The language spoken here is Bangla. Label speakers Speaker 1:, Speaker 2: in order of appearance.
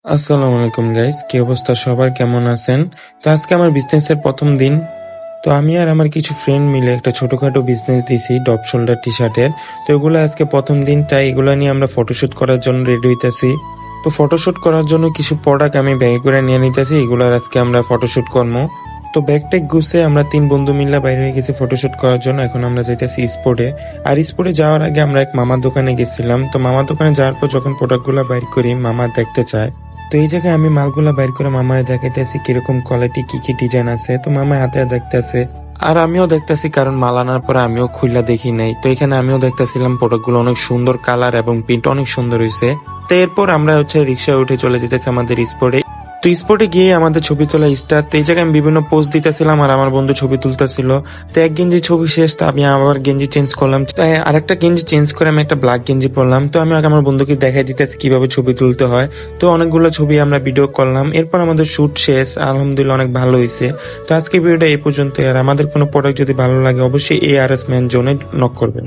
Speaker 1: আসসালামু আলাইকুম গাইস, কি অবস্থা সবার, কেমন আছেন? তো আজকে আমার বিজনেসের প্রথম দিন। তো আমি আর আমার কিছু ফ্রেন্ড মিলে একটা ছোটখাটো বিজনেস দিছি, ডপ শোল্ডার টি শার্টের। তো এগুলো আজকে প্রথম দিন, তাই এগুলো নিয়ে আমরা ফটোশুট করার জন্য রেডি হইতাছি। তো ফটোশুট করার জন্য কিছু প্রোডাক্ট আমি ব্যাগে করে নিয়ে নিতেছি, এগুলার আজকে আমরা ফটোশুট করবো। তো ব্যাগটেক গুছে আমরা 3 বন্ধু মিলে বাইরে হয়ে গেছি ফটোশুট করার জন্য। এখন আমরা যাইতেছি স্পোর্টে। আর স্পোর্টে যাওয়ার আগে আমরা এক মামার দোকানে গেছিলাম। তো মামার দোকানে যাওয়ার পর যখন প্রোডাক্টগুলো বাইর করি, মামা দেখতে চায়। তো এই জায়গায় আমি মালগুলা বাইর করে মামারে দেখাইতেছি কিরকম কোয়ালিটি, কি কি ডিজাইন আছে। তো মামা হাতে দেখতেছে আর আমিও দেখতেছি, কারণ মাল আনার পরে আমিও খুললা দেখি নাই। তো এখানে আমিও দেখতেছিলাম প্রোডাক্টগুলো অনেক সুন্দর, কালার এবং প্রিন্ট অনেক সুন্দর হয়েছে। তো এরপর আমরা রিক্সায় উঠে চলে যেতেছি আমাদের স্পোর্টে। তো স্পটে গিয়ে আমাদের ছবি তোলা স্টার্ট। তো এই জায়গায় আমি বিভিন্ন পোজ দিতেছিলাম আর আমার বন্ধু ছবি তুলতেছিল। তো এক গেঞ্জি ছবি শেষ, তো আমি আবার গেঞ্জি চেঞ্জ করলাম। তাই আরেকটা গেঞ্জি চেঞ্জ করে আমি একটা ব্ল্যাক গেঞ্জি পরলাম। তো আমি আগে আমার বন্ধুকে দেখাই দিতেছি কিভাবে ছবি তুলতে হয়। তো অনেকগুলো ছবি আমরা ভিডিও করলাম। এরপর আমাদের শুট শেষ, আলহামদুলিল্লাহ অনেক ভালো হয়েছে। তো আজকে ভিডিওটা এই পর্যন্ত। আর আমাদের কোনো প্রোডাক্ট যদি ভালো লাগে অবশ্যই ARS ম্যান জোনে নক করবেন।